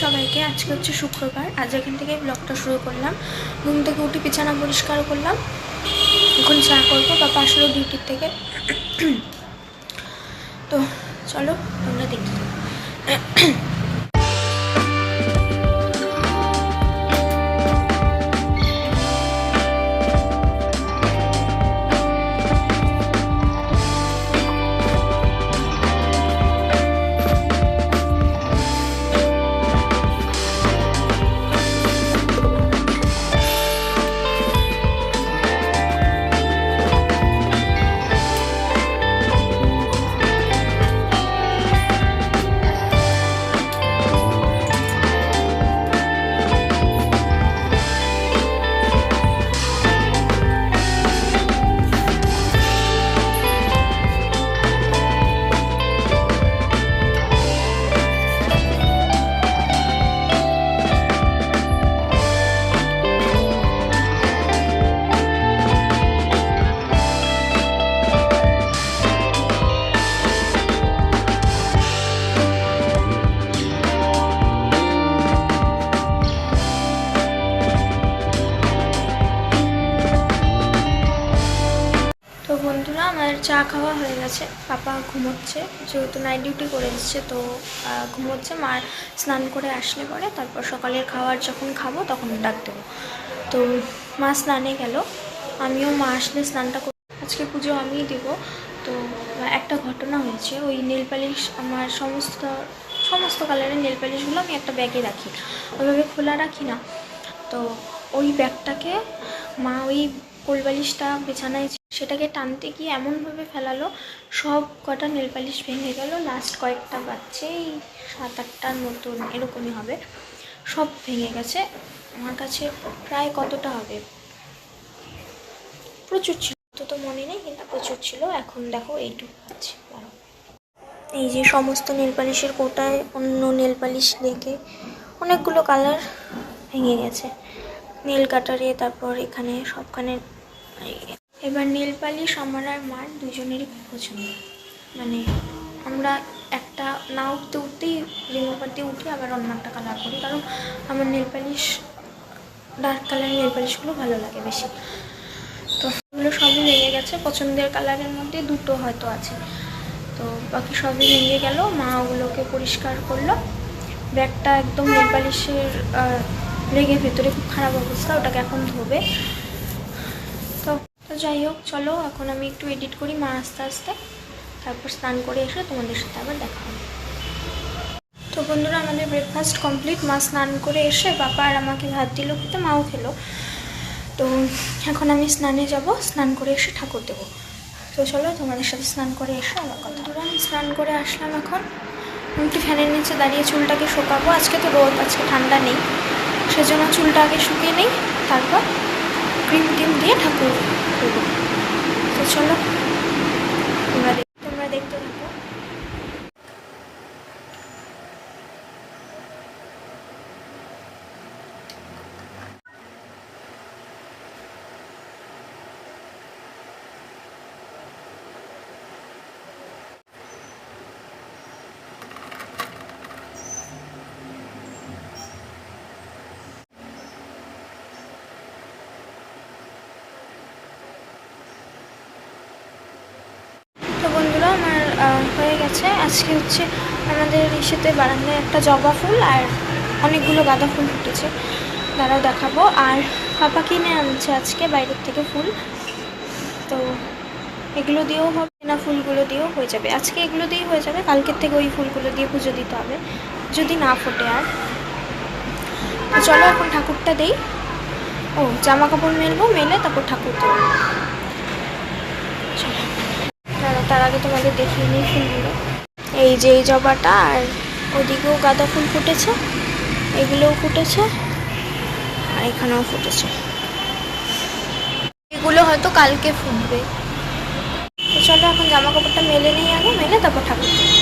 সবাইকে। আজকে হচ্ছে শুক্রবার। আজ এখান থেকে ব্লগটা শুরু করলাম। ঘুম থেকে উঠে বিছানা পরিষ্কার করলাম। এখন চা করবো, বাবা আসলো ডিউটির থেকে। তো চলো তোমরা দেখি। তো বন্ধুরা, আমার চা খাওয়া হয়ে গেছে। পাপা ঘুমোচ্ছে, যেহেতু নাইট ডিউটি করে এসছে, তো ঘুমোচ্ছে। মার স্নান করে আসলে পরে তারপর সকালের খাবার যখন খাবো তখন ডাক দেবো। তো মা স্নানে গেল, আমিও মা আসলে স্নানটা করব। আজকে পুজো আমিই দেবো। তো একটা ঘটনা হয়েছে, ওই নেল পালিশ, আমার সমস্ত কালারের নেল পালিশগুলো আমি একটা ব্যাগে রাখি, ওইভাবে খোলা রাখি না। তো ওই ব্যাগটাকে মা ওই কোল বালিশটা বিছানায় সেটাকে টানতে গিয়ে এমনভাবে ফেলালো, সব কটা নেল পালিশ ভেঙে গেল। লাস্ট কয়েকটা বাচ্চা, এই 7-8টার মতন এরকমই হবে, সব ভেঙে গেছে। আমার কাছে প্রায় কতটা হবে, প্রচুর ছিল, তো মনে নেই, কিন্তু প্রচুর ছিল। এখন দেখো এইটুকু আছে। এই যে সমস্ত নেল পালিশের কোটায় অন্য নেল পালিশ লেগে অনেকগুলো কালার ভেঙে গেছে নেল কাটারে, তারপর এখানে সবখানে। এবার নেল পালিশ আমার আর মার দুজনেরই খুব পছন্দ। মানে আমরা একটা না উঠতেই রিমুভার দিয়ে উঠে আবার অন্য একটা কালার করি, কারণ আমার নেল পালিশ ডার্ক কালারের নেল পালিশগুলো ভালো লাগে বেশি। তো এগুলো সবই ভেঙে গেছে। পছন্দের কালারের মধ্যে দুটো হয়তো আছে, তো বাকি সবই ভেঙে গেল। মা ওগুলোকে পরিষ্কার করলো। ব্যাগটা একদম নেল পালিশের লেগে ভেতরে খুব খারাপ অবস্থা, ওটাকে এখন ধোবে। তো যাই হোক, চলো এখন আমি একটু এডিট করি, মা আস্তে আস্তে, তারপর স্নান করে এসে তোমাদের সাথে আবার দেখা হবে। তো বন্ধুরা, আমাদের ব্রেকফাস্ট কমপ্লিট। মা স্নান করে এসে বাবা আর আমাকে ভাত দিল খেতে, মাও খেলো। তো এখন আমি স্নানে যাব, স্নান করে এসে ঠাকুর দেবো। তো চলো তোমাদের সাথে স্নান করে এসে আমার কথা। বন্ধুরা, আমি স্নান করে আসলাম। এখন আমি একটু ফ্যানের নিচে দাঁড়িয়ে চুলটাকে শুকাবো। আজকে তো রোদ, আজকে ঠান্ডা নেই, সেজন্য চুলটা আগে শুকিয়ে নেই, তারপর ক্রিম টিম দিয়ে ঠাকুর দেবো। তো চলো তোমরা দেখতে থাকো। তো বন্ধুরা, আমার হয়ে গেছে। আজকে হচ্ছে আমাদের ইসেতে বারান্দায় একটা জবা ফুল আর অনেকগুলো গাঁদা ফুল ফুটেছে, তারাও দেখাবো। আর পাপা কিনে আনছে আজকে বাইরের থেকে ফুল, তো এগুলো দিয়েও হবে না, ফুলগুলো দিয়েও হয়ে যাবে। আজকে এগুলো দিয়েই হয়ে যাবে, কালকের থেকে ওই ফুলগুলো দিয়ে পুজো দিতে হবে যদি না ফোটে আর। তো চলো এখন ঠাকুরটা দেই। ও জামা কাপড় মেলবো, মেলে তারপর ঠাকুর দেবো। চলো, তার আগে তোমাদের দেখিয়ে নিই ফুলগুলো। এই যে এই জবাটা, আর ওদিকেও গাঁদা ফুল ফুটেছে, এগুলোও ফুটেছে, আর এখানেও ফুটেছে। এগুলো হয়তো কালকে ফুটবে। তো চলো এখন জামা কাপড়টা মেলে নেই আগে, মেলে তারপর ঠাকুর দেবো।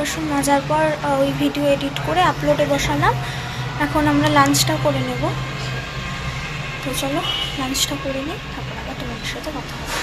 বাসন মাজার পর ওই ভিডিও এডিট করে আপলোডে বসালাম। এখন আমরা লাঞ্চটা করে নেব। তো চলো লাঞ্চটা করে নিই, তারপর আবার তোমাদের সাথে কথা হবে।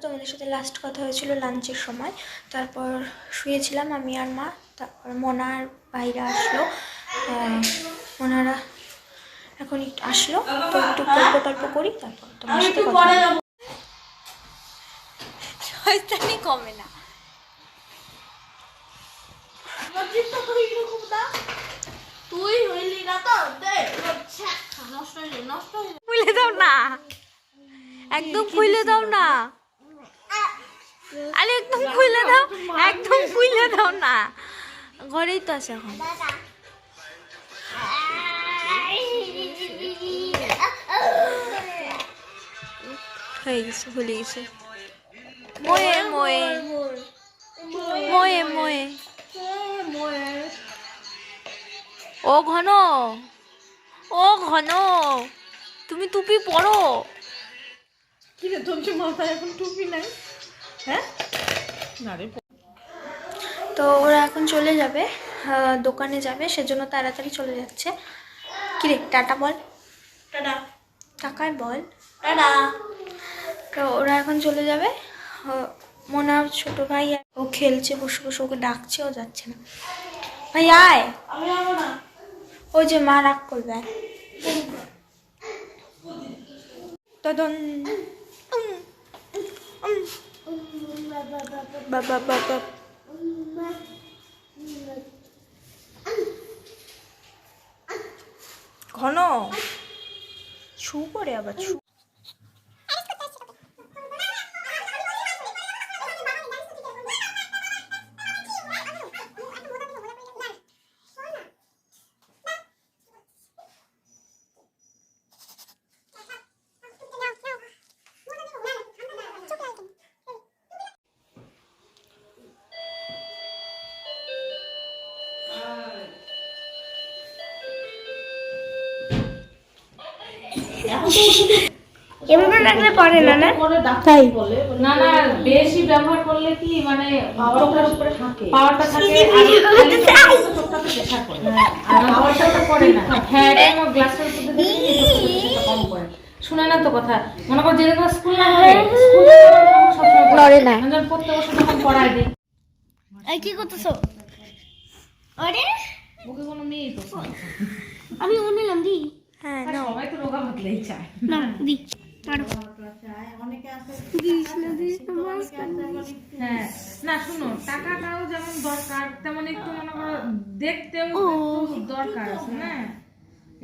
তোমাদের সাথে লাস্ট কথা হয়েছিল লাঞ্চের সময়। তারপর শুয়েছিলাম আমি আর মা। তারপর মনার ভাইরা আসলো, ওনারা এখন একটু আসলো, তো একটু গল্প টল্প করি, তারপর তোমার সাথে কথা শয়তানি কমে না। তুই হইলি না তো খুলে দাও না, একদম খুলে দাও না, আরে একদম খুলে দাও, একদম খুলে দাও না, ঘরেই তো আছে এখন। হয়ে গেছে, ভুলে গেছে। ময়ে ময়ে ময়ে ময়ে ও ঘন, ও ঘন, তুমি টুপি পরো। কি রে তোর কি মাথায় এখন টুপি নাই? হ্যাঁ না রে। তো ওরা এখন চলে যাবে, দোকানে যাবে, সেজন্য তাড়াতাড়ি চলে যাচ্ছে। কিরে টাটা বল, টাটা। টাকায় বল টাটা। তো ওরা এখন চলে যাবে। মনে হয় ছোট ভাই ও খেলছে বসে বসে, ওকে ডাকছে, ও যাচ্ছে না। ভাই আয়, আমি যাবো না। ওই যে মা রাগ করবে। তদন বাবা বাবা ঘন ছু করে আবার ছু। এভাবে রাখলে পরে না না তাই বলে না না, বেশি ব্যবহার করলে কি মানে পাওয়ারটার উপরে থাকে, পাওয়ারটা থাকে আর চোখটাতে দেখা করে, আর পাওয়ারটা তো পড়ে না। হ্যাঁ এটা গ্লাসের উপরে দিলে কম পড়ে। শুনে না তো কথা, মনে কর যেদিন স্কুল না হয় স্কুলে সবসময় পড়ে না, মানে পড়তে বসে তখন পড়াই দিই। এই কি করতেছো? আরে ওকে কোনো মেয়েই তো আমি নিলাম দি। হ্যাঁ না, সবাই তো রোগা ভাতলেই চায় না দি পারো। হ্যাঁ না শুনো, টাকাটাও যেমন দরকার তেমন একটু মনে করো দেখতেও একটু দরকার আছে না।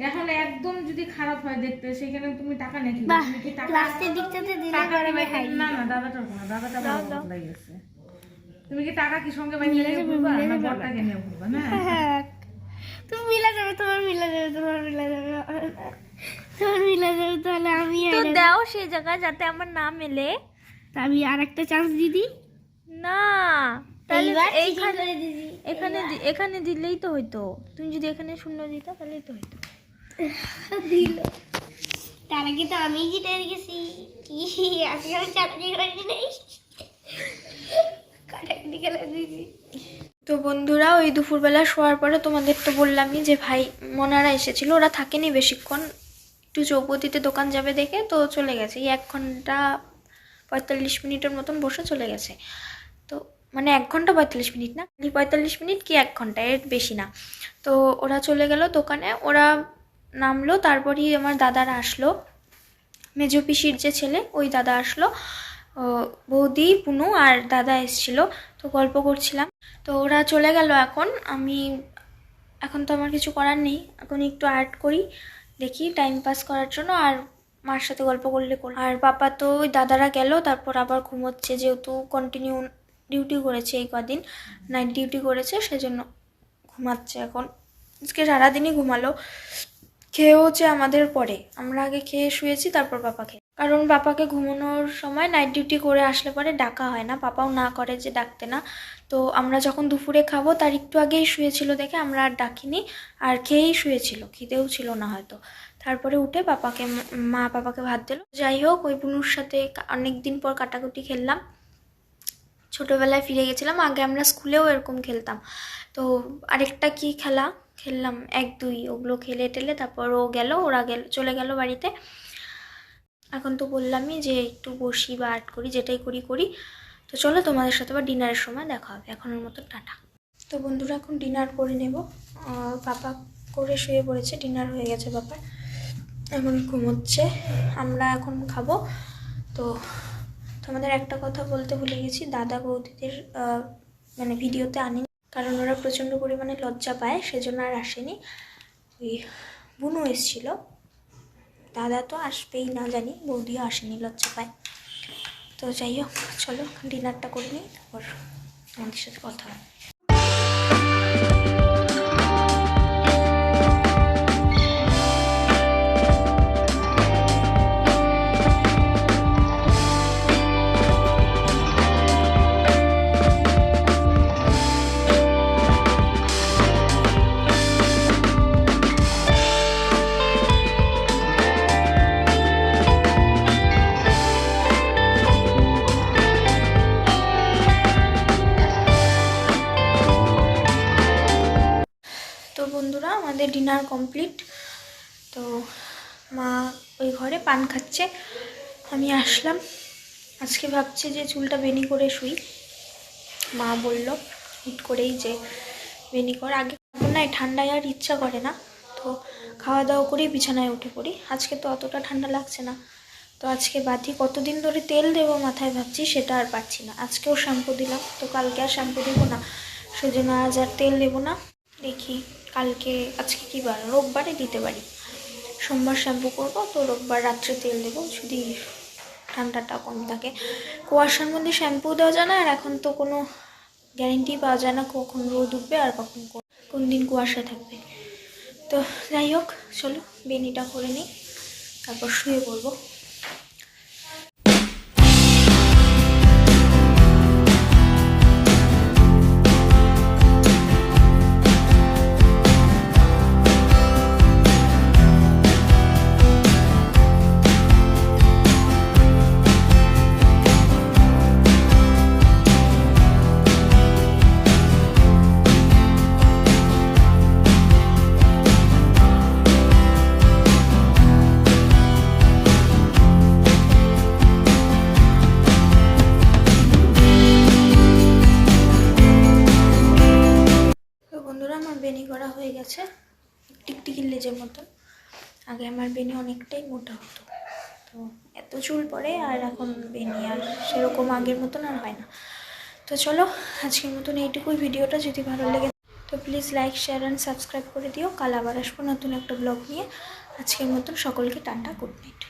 এখন একদম যদি খারাপ হয় দেখতে, সেখানে তুমি টাকা নেই, তুমি কি টাকা লাস্টের দিকটাতে দিলে টাকা পরে নেবে? খাই না না দাদাটা না, দাদাটা ভালো গেছে। তুমি কি টাকা কি সঙ্গে বাইরে নিয়ে ঘুরবা না বড়টাকে নিয়ে ঘুরবা? না তুমি মিলা যাবে, তোমার মিলা যাবে, তোমার মিলা যাবে, তোমার মিলা যাবে, তাহলে আমি তো দাও সেই জায়গায় যাতে আমার নাম এলে। আমি আর একটা চান্স দিদি। না তাহলে এইখানে দিদি এখানে এখানে দিলেই তো হইতো। তুমি যদি এখানে শূন্য দিতা তাহলেই তো হইতো। দিল তার আগে তো আমি জিতে গেছি। আজকে আমি চাকরি করি নাই, কাটাকাটি খেলা দিদি। তো বন্ধুরা ওই দুপুরবেলা শোয়ার পরে তোমাদের তো বললামই যে ভাই মনারা এসেছিল, ওরা থাকেনি বেশিক্ষণ, একটু চৌপতিতে দোকান যাবে দেখে তো চলে গেছে। এই 1 ঘন্টা 45 মিনিটের মতন বসে চলে গেছে। তো মানে 1 ঘন্টা 45 মিনিট না, 45 মিনিট কি 1 ঘন্টা, এর বেশি না। তো ওরা চলে গেল দোকানে, ওরা নামলো, তারপরই আমার দাদারা আসলো, মেজো পিসির যে ছেলে ওই দাদা আসলো। বৌদি, পুনু আর দাদা এসেছিলো, তো গল্প করছিলাম। তো ওরা চলে গেল। এখন তো আমার কিছু করার নেই, এখন একটু আর্ট করি, দেখি টাইম পাস করার জন্য, আর মার সাথে গল্প করলে আর পাপা তো ওই দাদারা গেল, তারপর আবার ঘুমোচ্ছে, যেহেতু কন্টিনিউ ডিউটি করেছে, এই কদিন নাইট ডিউটি করেছে, সেজন্য ঘুমাচ্ছে এখন। আজকে সারাদিনই ঘুমালো, খেয়েওছে আমাদের পরে, আমরা আগে খেয়ে শুয়েছি, তারপর পাপা খেয়ে, কারণ পাপাকে ঘুমানোর সময় নাইট ডিউটি করে আসলে পরে ডাকা হয় না, পাপাও না করে যে ডাকতে না। তো আমরা যখন দুপুরে খাবো তার একটু আগেই শুয়েছিল দেখে আমরা আর ডাকিনি, আর খেয়েই শুয়েছিল, খিদেও ছিল না হয়তো। তারপরে উঠে মা পাপাকে ভাত দিল। যাই হোক, ওই বুনুর সাথে অনেক দিন পর কাটাকুটি খেললাম, ছোটোবেলায় ফিরে গেছিলাম। আগে আমরা স্কুলেও এরকম খেলতাম। তো আরেকটা কি খেলা খেললাম, 1-2, ওগুলো খেলে টেলে তারপর ওরা চলে গেল বাড়িতে। এখন তো বললামই যে একটু বসি বা আর্ট করি, যেটাই করি। তো চলো, তোমাদের সাথে আবার ডিনারের সময় দেখা হবে। এখনের মতো টাটা। তো বন্ধুরা, এখন ডিনার করে নেব। পাপা করে শুয়ে পড়েছে, ডিনার হয়ে গেছে পাপার, এখন ঘুমোচ্ছে, আমরা এখন খাবো। তো তোমাদের একটা কথা বলতে ভুলে গেছি, দাদা বৌদিদের মানে ভিডিওতে আনিনি, কারণ ওরা প্রচণ্ড পরিমাণে লজ্জা পায়, সেজন্য আর আসেনি। ওই বুনু এসেছিল, দাদা তো আসবেই না জানি, বৌদিও আসেনি, লজ্জা পায়। তো যাই হোক, চলো ডিনারটা করে নিই, তারপর আমাদের সাথে কথা হয়। তো বন্ধুরা, আমাদের ডিনার কমপ্লিট। তো মা ওই ঘরে পান খাচ্ছে, আমি আসলাম। আজকে ভাবছি যে চুলটা বেনি করে শুই, মা বলল হুট করেই যে বেনি কর। আগে না, ঠান্ডায় আর ইচ্ছা করে না, তো খাওয়া দাওয়া করেই বিছানায় উঠে পড়ি। আজকে তো অতটা ঠান্ডা লাগছে না, তো আজকে বাদি কতদিন ধরে তেল দেবো মাথায় ভাবছি, সেটা আর পাচ্ছি না। আজকেও শ্যাম্পু দিলাম, তো কালকে আর শ্যাম্পু দেবো না, সেজন্য আজ আর তেল দেবো না। দেখি কালকে, আজকে কী বার, রোববারে দিতে পারি। সোমবার শ্যাম্পু করবো, তো রোববার রাত্রে তেল দেবো, যদি ঠান্ডাটা কম থাকে। কুয়াশার মধ্যে শ্যাম্পু দেওয়া যায় না, আর এখন তো কোনো গ্যারেন্টি পাওয়া যায় না কখন রোদ উঠবে আর কখন কোন দিন কুয়াশা থাকবে। তো যাই হোক, চলো বেনিটা করে নিই, তারপর শুয়ে পড়বো। বেনি করা হয়ে গেছে, টিকটিকির লেজের মতন। আগে আমার বেনি অনেকটাই মোটা হতো, তো এত চুল পড়ে, আর এখন বেনি আর সেরকম আগের মতন আর হয় না। তো চলো, আজকের মতন এইটুকুই। ভিডিওটা যদি ভালো লেগে তো please like, share and subscribe করে দিও। কাল আবার আসবো নতুন একটা ব্লগ নিয়ে। আজকের মতন সকলকে টাটা, গুড নাইট।